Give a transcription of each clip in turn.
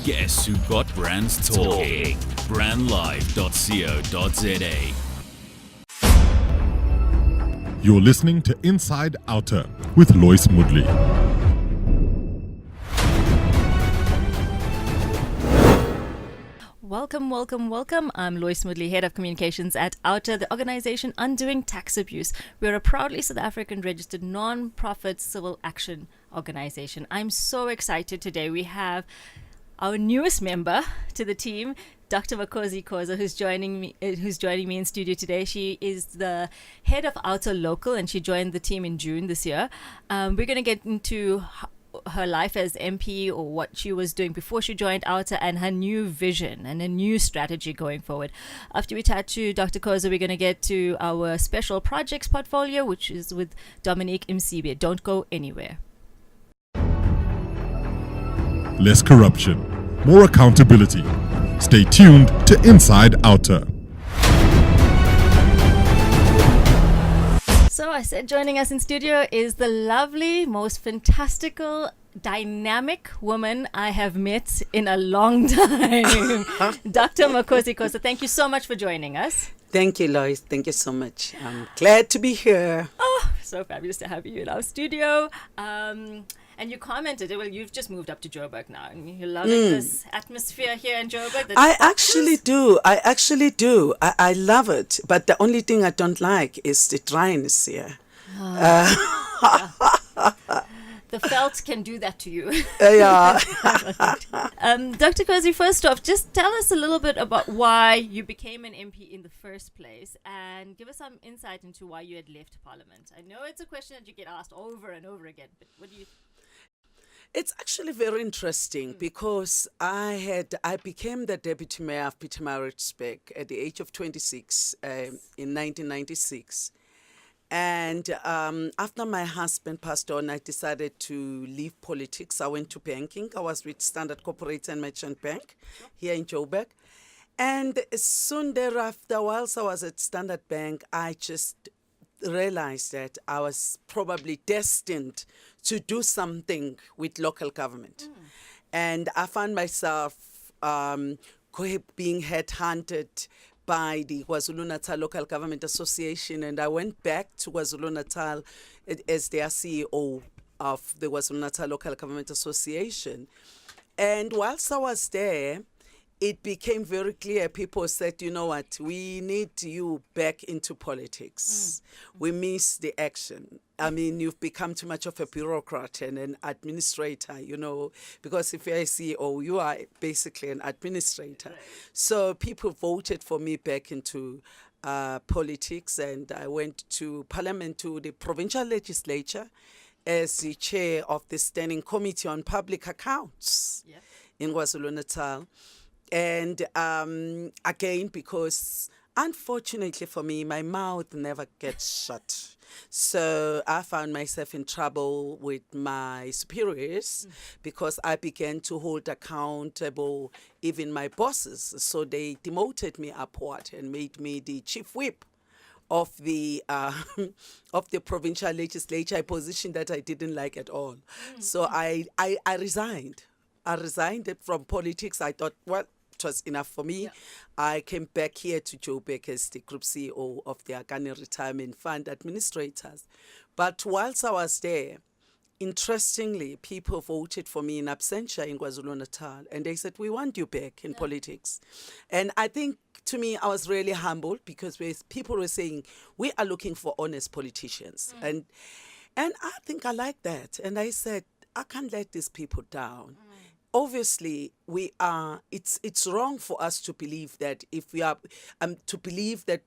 Guess who got brands talking? Brandlive.co.za. You're listening to Inside OUTA with Lois Moodley. Welcome. I'm Lois Moodley, Head of Communications at OUTA, the organization undoing tax abuse. We're a proudly South African registered non-profit civil action organization. I'm so excited today. We have our newest member to the team, Dr. Makhosi Khoza, who's joining me in studio today. She is the head of OUTA Local, and she joined the team in June this year. We're going to get into her life as MP, or what she was doing before she joined OUTA, and her new vision and a new strategy going forward. After we chat to Dr. Khoza, we're going to get to our special projects portfolio, which is with Dominique Msibi. Don't go anywhere. Less corruption, more accountability. Stay tuned to Inside OUTA. So I said joining us in studio is the lovely, most fantastical, dynamic woman I have met in a long time, Dr. Makhosi Khoza. Thank you so much for joining us. Thank you, Lois. Thank you so much. I'm glad to be here. Oh, so fabulous to have you in our studio. And you commented, well, you've just moved up to Joburg now, and you're loving this atmosphere here in Joburg. I actually do. I love it. But the only thing I don't like is the dryness here. The felt can do that to you. Yeah. Dr. Khoza, first off, just tell us a little bit about why you became an MP in the first place, and give us some insight into why you had left Parliament. I know it's a question that you get asked over and over again, but what do you... It's actually very interesting because I became the deputy mayor of Pietermaritzburg at the age of 26 in 1996. And after my husband passed on, I decided to leave politics. I went to banking. I was with Standard Corporate and Merchant Bank here in Joburg. And soon thereafter, whilst I was at Standard Bank, I just realized that I was probably destined to do something with local government. And I found myself being headhunted by the KwaZulu-Natal Local Government Association, and I went back to KwaZulu-Natal as their CEO of the KwaZulu-Natal Local Government Association. And whilst I was there, it became very clear. People said, you know what, we need you back into politics. We miss the action. I mean, you've become too much of a bureaucrat and an administrator, you know, because if you're a CEO, you are basically an administrator. Right. So people voted for me back into politics, and I went to Parliament, to the provincial legislature, as the chair of the Standing Committee on Public Accounts in KwaZulu-Natal. And again, because unfortunately for me, my mouth never gets shut. So I found myself in trouble with my superiors because I began to hold accountable even my bosses. So they demoted me upward and made me the chief whip of the provincial legislature, a position that I didn't like at all. So I resigned. I resigned from politics. I thought, well, it was enough for me. I came back here to Joburg as the Group CEO of the Agani Retirement Fund Administrators. But whilst I was there, interestingly, people voted for me in absentia in KwaZulu-Natal, and they said, we want you back in politics. And I think, to me, I was really humbled because people were saying, we are looking for honest politicians. And I think I like that. And I said, I can't let these people down. Obviously, it's wrong for us to believe that if we are to believe that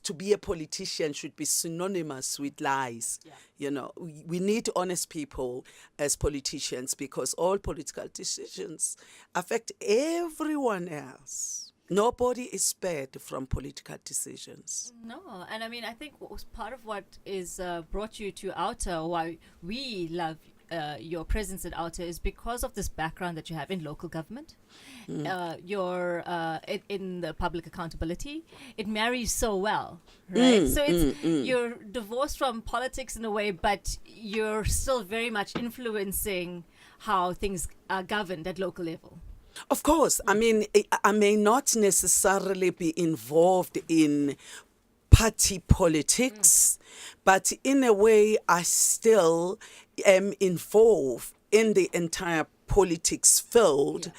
to be a politician should be synonymous with lies. You know, we need honest people as politicians because all political decisions affect everyone else. Nobody is spared from political decisions. No, and I mean, I think part of what is brought you to OUTA, why we love your presence at OUTA is because of this background that you have in local government, your in the public accountability. It marries so well, right? So it's you're divorced from politics in a way, but you're still very much influencing how things are governed at local level. Of course. I mean, I may not necessarily be involved in party politics, but in a way, I still am involved in the entire politics field.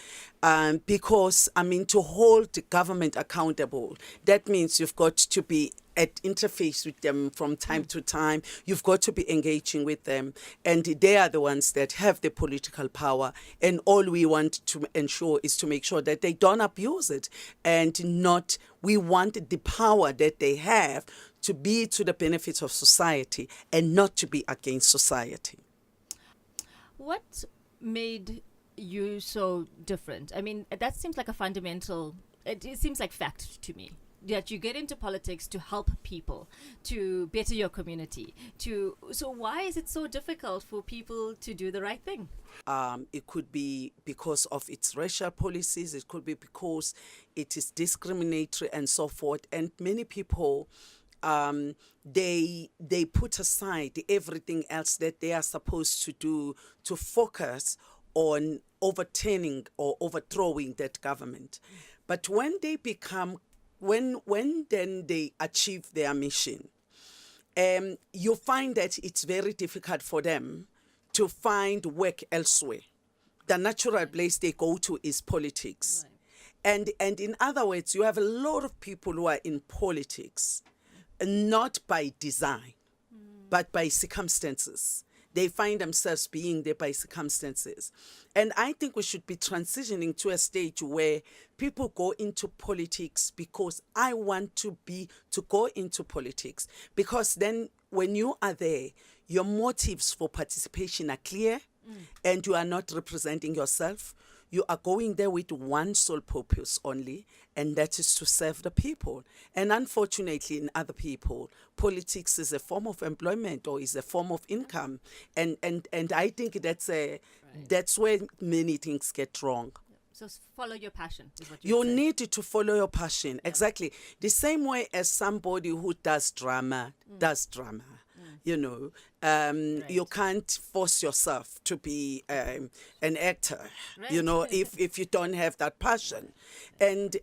Because, I mean, to hold the government accountable, that means you've got to be at interface with them from time to time. You've got to be engaging with them. And they are the ones that have the political power. And all we want to ensure is to make sure that they don't abuse it. And not, we want the power that they have to be to the benefit of society and not to be against society. What made you so different? I mean, that seems like a fundamental, it seems like fact to me, that you get into politics to help people, to better your community. So why is it so difficult for people to do the right thing? It could be because of its racial policies. It could be because it is discriminatory and so forth. And many people, they put aside everything else that they are supposed to do to focus on overturning or overthrowing that government. But when they become, when then they achieve their mission, you find that it's very difficult for them to find work elsewhere. The natural place they go to is politics. Right. And in other words, you have a lot of people who are in politics, not by design, but by circumstances. They find themselves being there by circumstances. And I think we should be transitioning to a stage where people go into politics because I want to go into politics. Because then when you are there, your motives for participation are clear and you are not representing yourself. You are going there with one sole purpose only, and that is to serve the people. And unfortunately, in other people, politics is a form of employment or is a form of income. And I think that's where many things get wrong. So follow your passion is what you need to follow your passion. Yeah. Exactly. The same way as somebody who does drama. You know, right. You can't force yourself to be an actor, right. You know, if you don't have that passion. And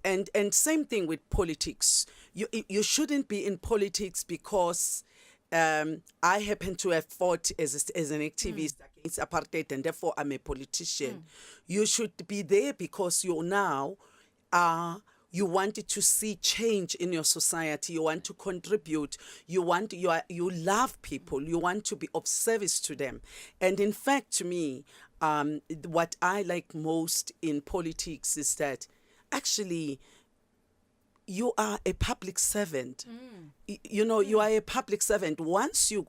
same thing with politics. You shouldn't be in politics because I happen to have fought as an activist against apartheid and therefore I'm a politician. You should be there because you now are... You wanted to see change in your society. You want to contribute. You love people. You want to be of service to them. And in fact, to me, what I like most in politics is that actually you are a public servant. You know, you are a public servant. Once you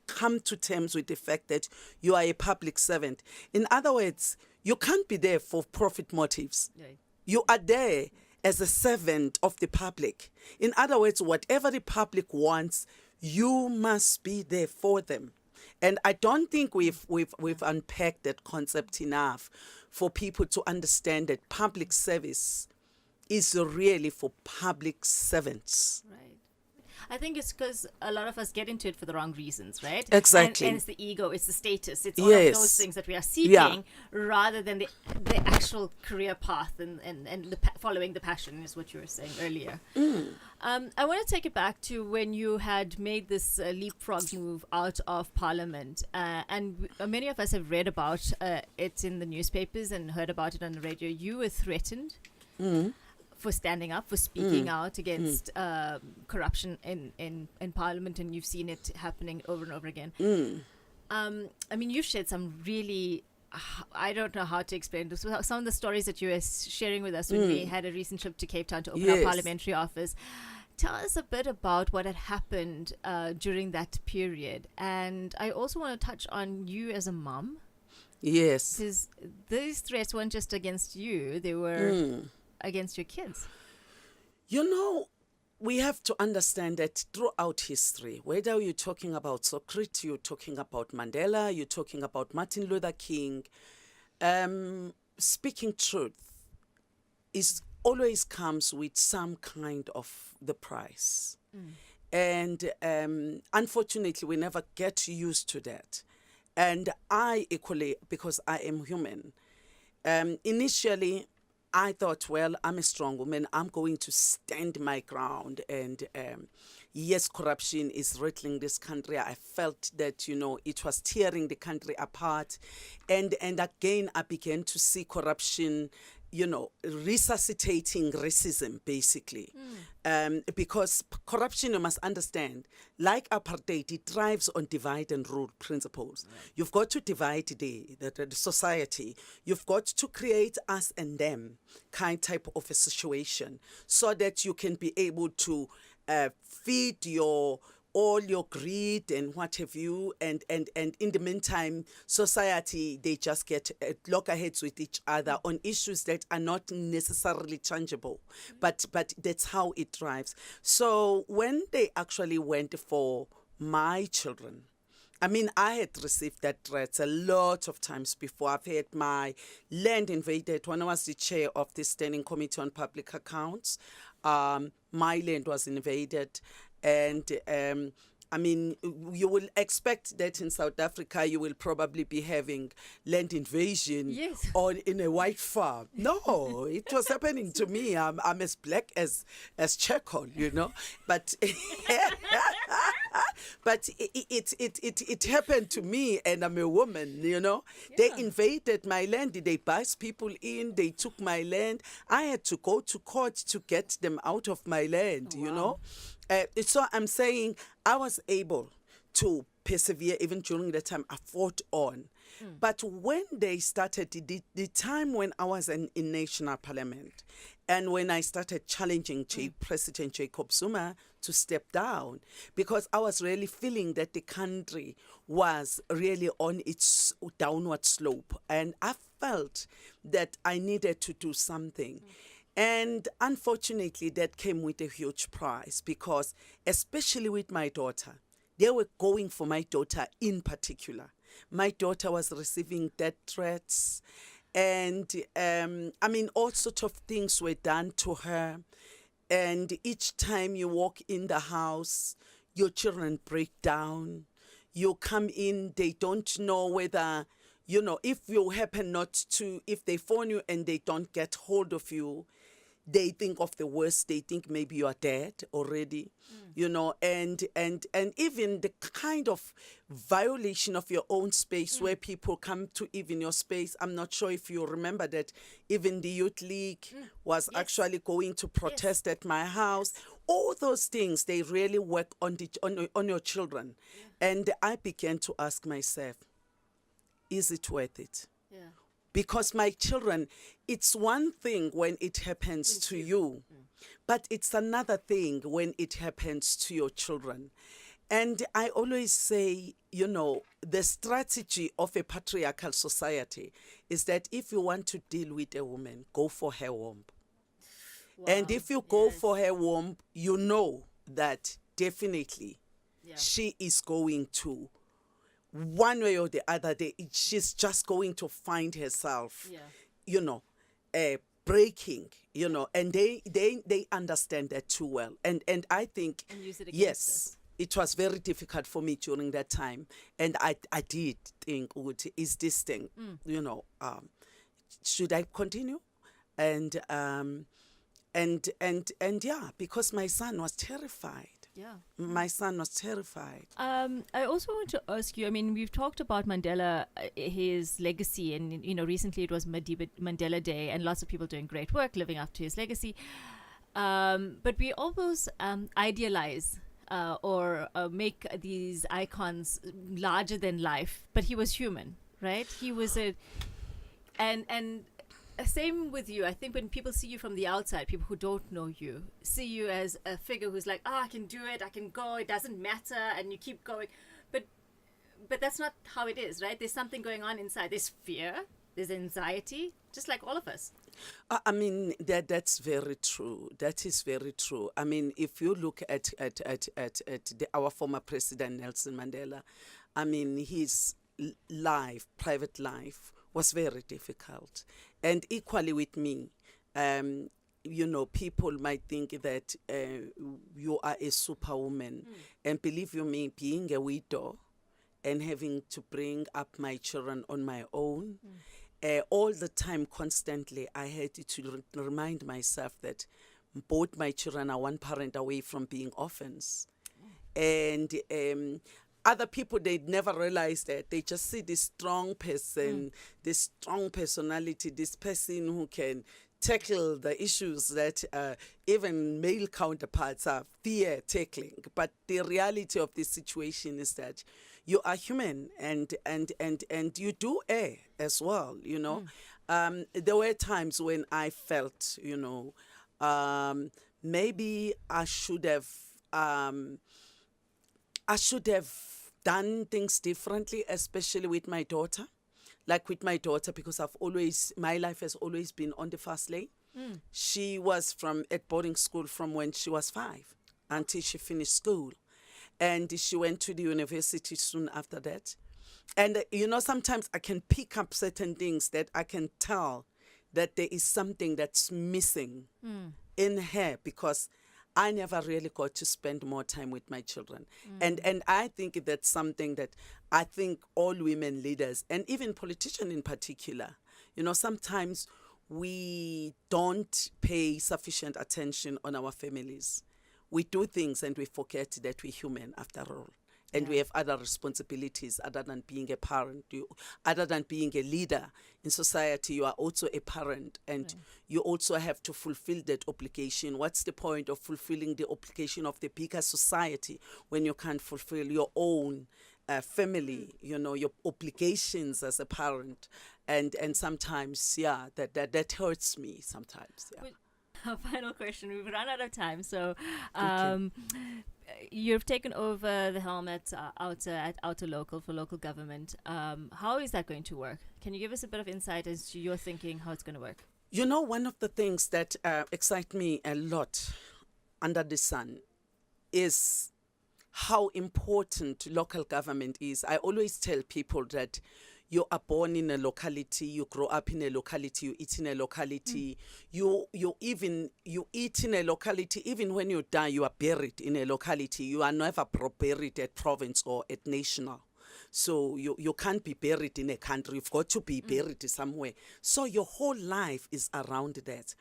come to terms with the fact that you are a public servant. In other words, you can't be there for profit motives. Right. You are there as a servant of the public. In other words, whatever the public wants, you must be there for them. And I don't think we've unpacked that concept enough for people to understand that public service is really for public servants. Right. I think it's because a lot of us get into it for the wrong reasons, right? Exactly. And it's the ego, it's the status, it's all of those things that we are seeking rather than the actual career path and following the passion is what you were saying earlier. I want to take it back to when you had made this leapfrog move out of Parliament. And many of us have read about it in the newspapers and heard about it on the radio. You were threatened. For standing up, for speaking out against corruption in Parliament, and you've seen it happening over and over again. I mean, you've shared some really, I don't know how to explain this. Some of the stories that you were sharing with us when we had a recent trip to Cape Town to open our parliamentary office. Tell us a bit about what had happened during that period. And I also want to touch on you as a mom. Yes. Because these threats weren't just against you, they were... against your kids? You know, we have to understand that throughout history, whether you're talking about Socrates, you're talking about Mandela, you're talking about Martin Luther King, speaking truth is always comes with some kind of the price. And unfortunately, we never get used to that. And I equally, because I am human, initially, I thought, well, I'm a strong woman. I'm going to stand my ground. And yes, corruption is rattling this country. I felt that, it was tearing the country apart. And again, I began to see corruption, resuscitating racism, basically. Because corruption, you must understand, like apartheid, it thrives on divide and rule principles. Yeah. You've got to divide the society. You've got to create us and them type of a situation so that you can be able to feed all your greed and what have you, and in the meantime, society, they just get loggerheads with each other on issues that are not necessarily tangible, but that's how it thrives. So when they actually went for my children, I mean, I had received that threats a lot of times before. I've had my land invaded when I was the chair of the Standing Committee on Public Accounts. My land was invaded. And I mean, you will expect that in South Africa, you will probably be having land invasion on in a white farm. No, it was happening to me. I'm as black as charcoal, but but it happened to me, and I'm a woman, They invaded my land. They buzzed people in. They took my land. I had to go to court to get them out of my land, So I'm saying I was able to persevere even during the time I fought on. But when they started, the time when I was in National Parliament and when I started challenging President Jacob Zuma to step down, because I was really feeling that the country was really on its downward slope. And I felt that I needed to do something. And unfortunately, that came with a huge price because, especially with my daughter, they were going for my daughter in particular. My daughter was receiving death threats, and I mean, all sorts of things were done to her. And each time you walk in the house, your children break down. You come in, they don't know whether, if you happen not to, if they phone you and they don't get hold of you, they think of the worst. They think maybe you are dead already, and even the kind of violation of your own space where people come to even your space. I'm not sure if you remember that even the Youth League was actually going to protest at my house. All those things, they really work on your children. And I began to ask myself, is it worth it? Yeah. Because my children, it's one thing when it happens to you, but it's another thing when it happens to your children. And I always say, the strategy of a patriarchal society is that if you want to deal with a woman, go for her womb. Wow. And if you go for her womb, you know that definitely she is going to, one way or the other, she's just going to find herself, breaking, and they understand that too well. And I think, and use it against us. It was very difficult for me during that time. And I did think, is this thing, should I continue? And because my son was terrified. Yeah. My son was terrified. I also want to ask you, I mean, we've talked about Mandela, his legacy, and, recently it was Mandela Day, and lots of people doing great work living up to his legacy. But we almost idealize or make these icons larger than life, but he was human, right? He was and same with you. I think when people see you from the outside, people who don't know you see you as a figure who's like, I can do it, I can go, it doesn't matter, and you keep going. But that's not how it is, right? There's something going on inside. There's fear, there's anxiety, just like all of us. I mean that's very true. That is very true. I mean, if you look at our former president Nelson Mandela, I mean his life, private life, was very difficult, and equally with me. Um, you know, people might think that you are a superwoman, and believe you me, being a widow and having to bring up my children on my own. All the time, constantly, I had to remind myself that both my children are one parent away from being orphans. And other people, they'd never realize that. They just see this strong person, this strong personality, this person who can tackle the issues that even male counterparts are fear tackling. But the reality of this situation is that you are human, and you do err as well, you know. There were times when I felt, you know, maybe I should have done things differently, especially with my daughter. Like with my daughter, because my life has always been on the fast lane. She was at boarding school from when she was 5 until she finished school. And she went to the university soon after that. And, you know, sometimes I can pick up certain things that I can tell that there is something that's missing in her, because I never really got to spend more time with my children. And I think that's something that I think all women leaders, and even politicians in particular, you know, sometimes we don't pay sufficient attention on our families. We do things and we forget that we're human after all. And we have other responsibilities other than being a parent. Other than being a leader in society, you are also a parent, and you also have to fulfill that obligation. What's the point of fulfilling the obligation of the bigger society when you can't fulfill your own family, you know, your obligations as a parent? And sometimes, that hurts me sometimes, Our final question. We've run out of time, so you've taken over the helm at OUTA Local for local government. How is that going to work? Can you give us a bit of insight as to your thinking, how it's going to work? You know, one of the things that excite me a lot under the sun is how important local government is. I always tell people that you are born in a locality, you grow up in a locality, you eat in a locality, you eat in a locality. Even when you die, you are buried in a locality. You are never buried at province or at national. So you can't be buried in a country. You've got to be buried somewhere. So your whole life is around that.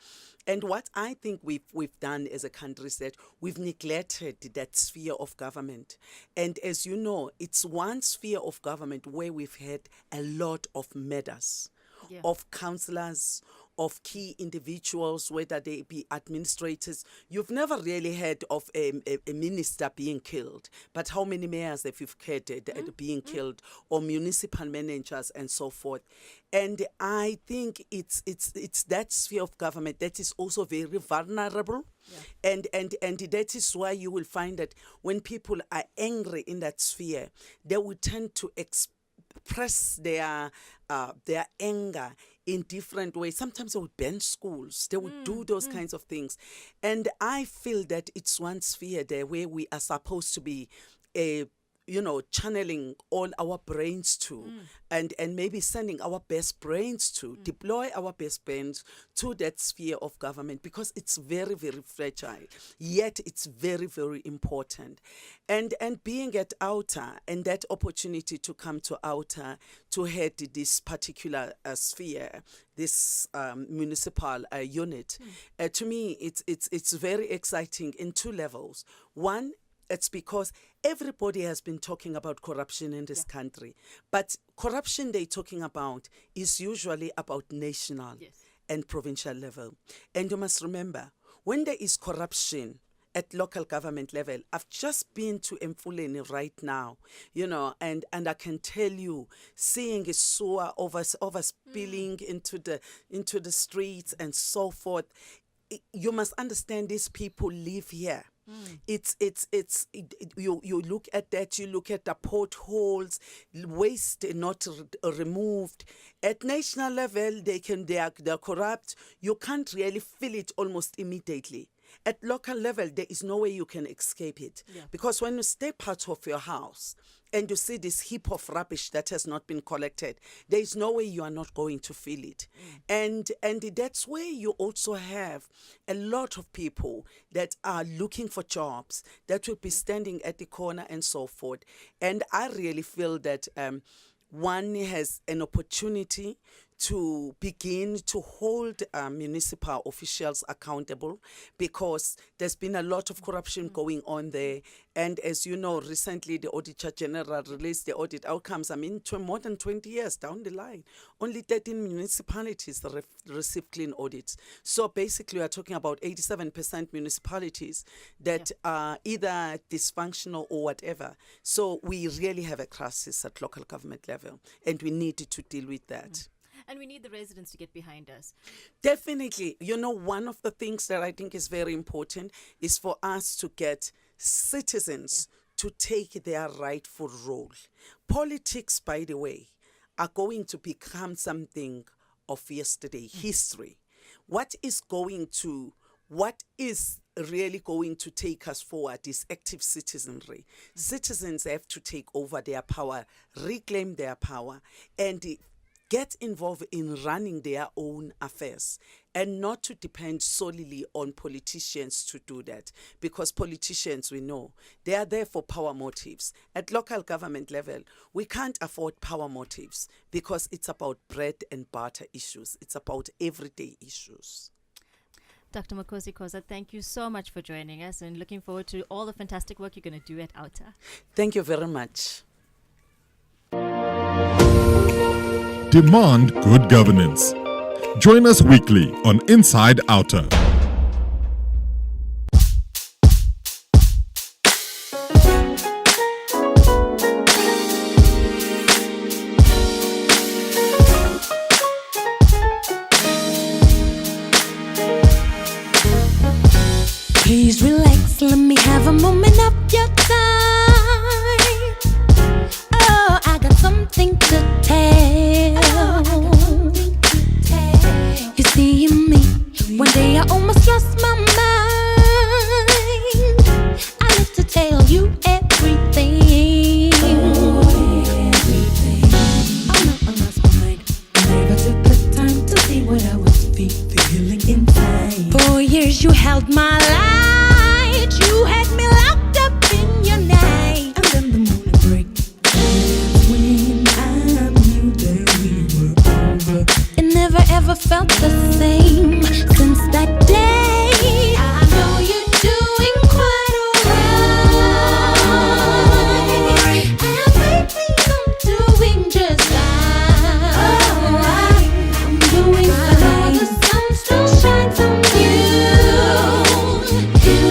And what I think we've done as a country is that we've neglected that sphere of government. And as you know, it's one sphere of government where we've had a lot of matters, of councillors, of key individuals, whether they be administrators. You've never really heard of a minister being killed, but how many mayors have you heard being killed, or municipal managers and so forth. And I think it's that sphere of government that is also very vulnerable. And that is why you will find that when people are angry in that sphere, they will tend to express their anger in different ways. Sometimes they would ban schools. They would do those kinds of things. And I feel that it's one sphere there where we are supposed to be channeling all our brains to, and maybe sending our best brains to, deploy our best brains to that sphere of government, because it's very, very fragile, yet it's very, very important. And being at OUTA and that opportunity to come to OUTA to head this particular sphere, this municipal unit, to me, it's very exciting in two levels. One, it's because everybody has been talking about corruption in this country. But corruption they're talking about is usually about national and provincial level. And you must remember, when there is corruption at local government level, I've just been to Mfuleni right now, and I can tell you, seeing a sewer overspilling into the streets and so forth, you must understand these people live here. You look at that, you look at the potholes, waste not removed. At national level, they're corrupt. You can't really feel it almost immediately. At local level, there is no way you can escape it. Yeah. Because when you step out of your house and you see this heap of rubbish that has not been collected, there is no way you are not going to feel it. And that's where you also have a lot of people that are looking for jobs that will be standing at the corner and so forth. And I really feel that one has an opportunity to begin to hold municipal officials accountable, because there's been a lot of corruption going on there. And as you know, recently the Auditor General released the audit outcomes. I mean, more than 20 years down the line, only 13 municipalities received clean audits. So basically, we are talking about 87% municipalities that are either dysfunctional or whatever. So we really have a crisis at local government level, and we need to deal with that. And we need the residents to get behind us. Definitely. You know, one of the things that I think is very important is for us to get citizens to take their rightful role. Politics, by the way, are going to become something of yesterday, history. What is really going to take us forward is active citizenry. Citizens have to take over their power, reclaim their power, and get involved in running their own affairs, and not to depend solely on politicians to do that, because politicians, we know, they are there for power motives. At local government level, we can't afford power motives, because it's about bread and butter issues. It's about everyday issues. Dr. Makhosi Khoza, thank you so much for joining us, and looking forward to all the fantastic work you're going to do at OUTA. Thank you very much. Demand good governance. Join us weekly on Inside OUTA. Please relax, let me have a moment of your time. Oh, I got something to tell. You see in me, one day I almost lost my mind. I need to tell you everything. Oh no, I lost my mind. Never took the time to see what I was feeling inside. 4 years you held my light, you had me locked up in your night. And then the morning break, that's when I knew that we were over. It never ever felt the same since that day. I know you're doing quite alright, and lately I'm doing just fine. I'm doing fine. The sun still shines on you.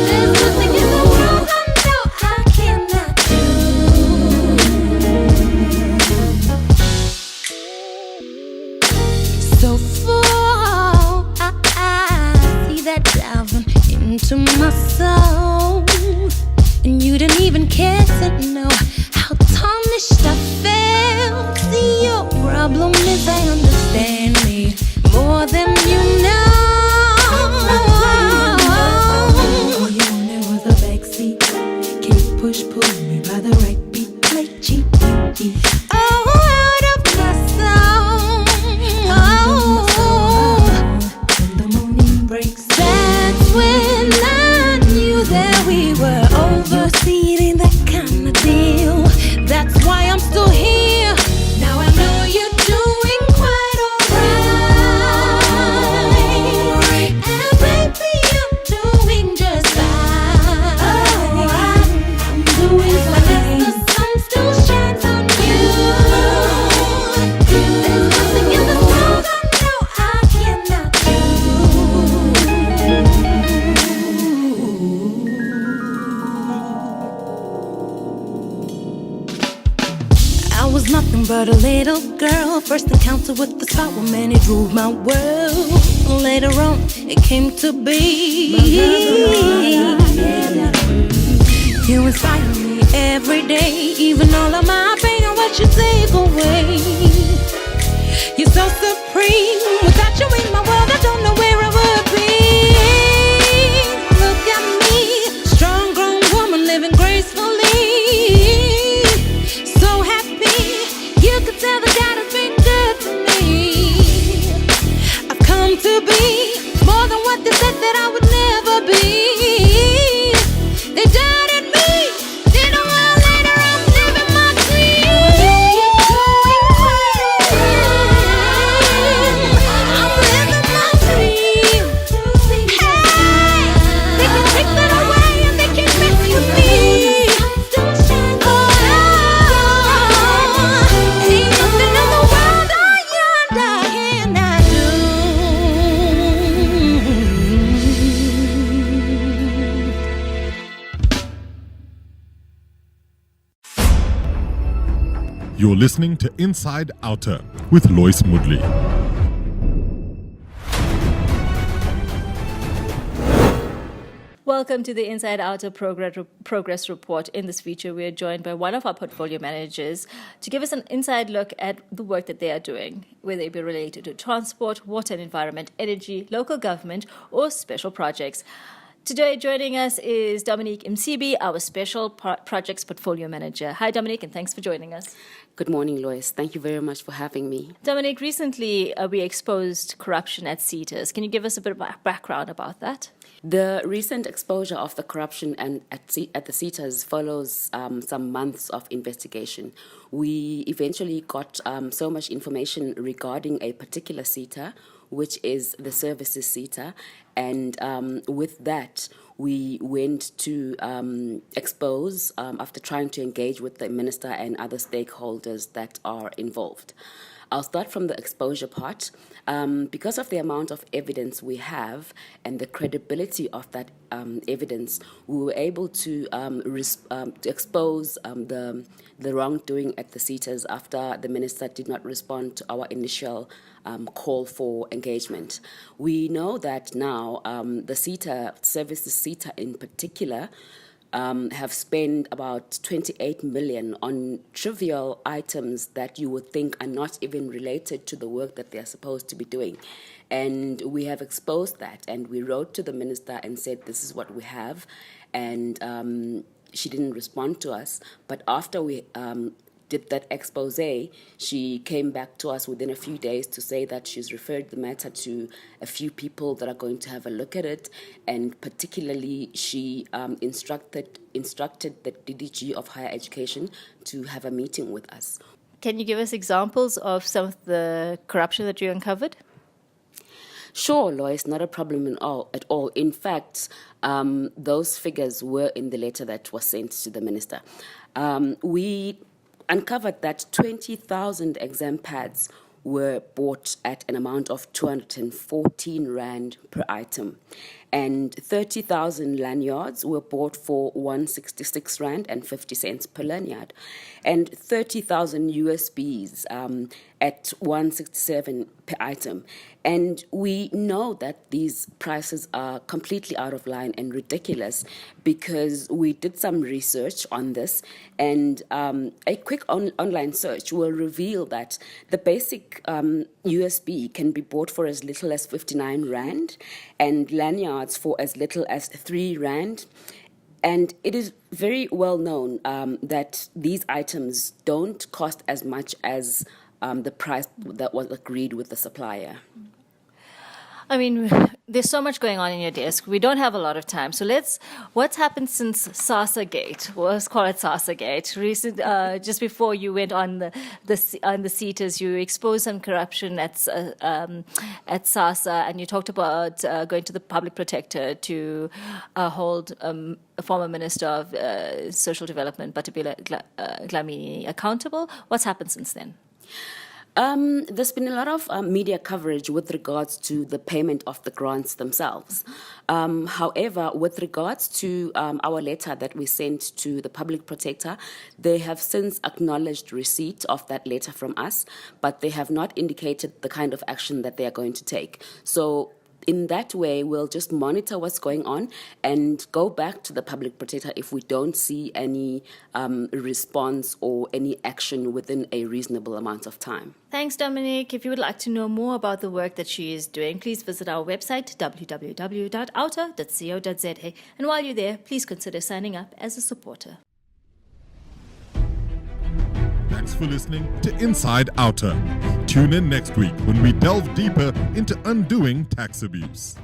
There's nothing in the world I know I cannot do. So full, I see that diving into my soul, and you didn't even care to know how tarnished I felt. See, your problem is I understand me more than you know. All you wanted was a backseat. Can't push, pull me by the right beat, play cheap. Oh, out of my soul. Oh, when the morning breaks, that's when I knew that we were overseeing that kind of deal. That's why I'm still here. Now I know you're doing quite alright, and baby, I'm doing just fine. I'm doing fine. The sun still shines on you. There's nothing in the world I know I cannot do. I was nothing but a little girl. First encounter with the spot where man, it ruled my world. Later on, it came to be. You inspire me every day, even all of my pain and what you take away. You're so supreme. Without you in my world, I don't know where I would be. Look at me, strong grown woman living gracefully. So happy, you could tell that God has been good to me. I've come to be more than what they said that I would never be. They doubted me, then a while later I'm living my dream. I'm living my dream. Hey, they can take that away and they can't mess with me. Oh, ain't nothing in the world I cannot do. You're listening to Inside OUTA with Lois Moodley. Welcome to the Inside OUTA Progress Report. In this feature, we are joined by one of our portfolio managers to give us an inside look at the work that they are doing, whether it be related to transport, water and environment, energy, local government, or special projects. Today, joining us is Dominique Msibi, our Special Projects Portfolio Manager. Hi, Dominique, and thanks for joining us. Good morning, Lois. Thank you very much for having me. Dominique, recently we exposed corruption at SETAs. Can you give us a bit of background about that? The recent exposure of the corruption at the SETAs follows some months of investigation. We eventually got so much information regarding a particular SETA, which is the services SETA, and with that, we went to expose after trying to engage with the minister and other stakeholders that are involved. I'll start from the exposure part. Because of the amount of evidence we have and the credibility of that evidence, we were able to expose the wrongdoing at the SETAs after the minister did not respond to our initial call for engagement. We know that now the SETA, services SETA in particular, have spent about 28 million on trivial items that you would think are not even related to the work that they're supposed to be doing. And we have exposed that, and we wrote to the minister and said, this is what we have. And she didn't respond to us. But after we did that expose, she came back to us within a few days to say that she's referred the matter to a few people that are going to have a look at it, and particularly she instructed the DDG of Higher Education to have a meeting with us. Can you give us examples of some of the corruption that you uncovered? Sure, Lois, not a problem at all. In fact, those figures were in the letter that was sent to the minister. We uncovered that 20,000 exam pads were bought at an amount of 214 Rand per item, and 30,000 lanyards were bought for 166 Rand and 50 cents per lanyard, and 30,000 USBs at 167 per item. And we know that these prices are completely out of line and ridiculous because we did some research on this, and a quick online search will reveal that the basic USB can be bought for as little as 59 Rand and lanyards for as little as 3 Rand. And it is very well known that these items don't cost as much as the price that was agreed with the supplier. I mean, there's so much going on in your desk. We don't have a lot of time. So what's happened since SASA Gate? Well, let's call it SASA Gate. Just before you went on the SETAs, you exposed some corruption at SASA, and you talked about going to the public protector to hold a former minister of social development, Batubile Dlamini, accountable. What's happened since then? There's been a lot of media coverage with regards to the payment of the grants themselves. However, with regards to our letter that we sent to the public protector, they have since acknowledged receipt of that letter from us, but they have not indicated the kind of action that they are going to take. So in that way, we'll just monitor what's going on and go back to the public protector if we don't see any response or any action within a reasonable amount of time. Thanks, Dominique. If you would like to know more about the work that she is doing, please visit our website, www.outa.co.za. And while you're there, please consider signing up as a supporter. Thanks for listening to Inside OUTA. Tune in next week when we delve deeper into undoing tax abuse.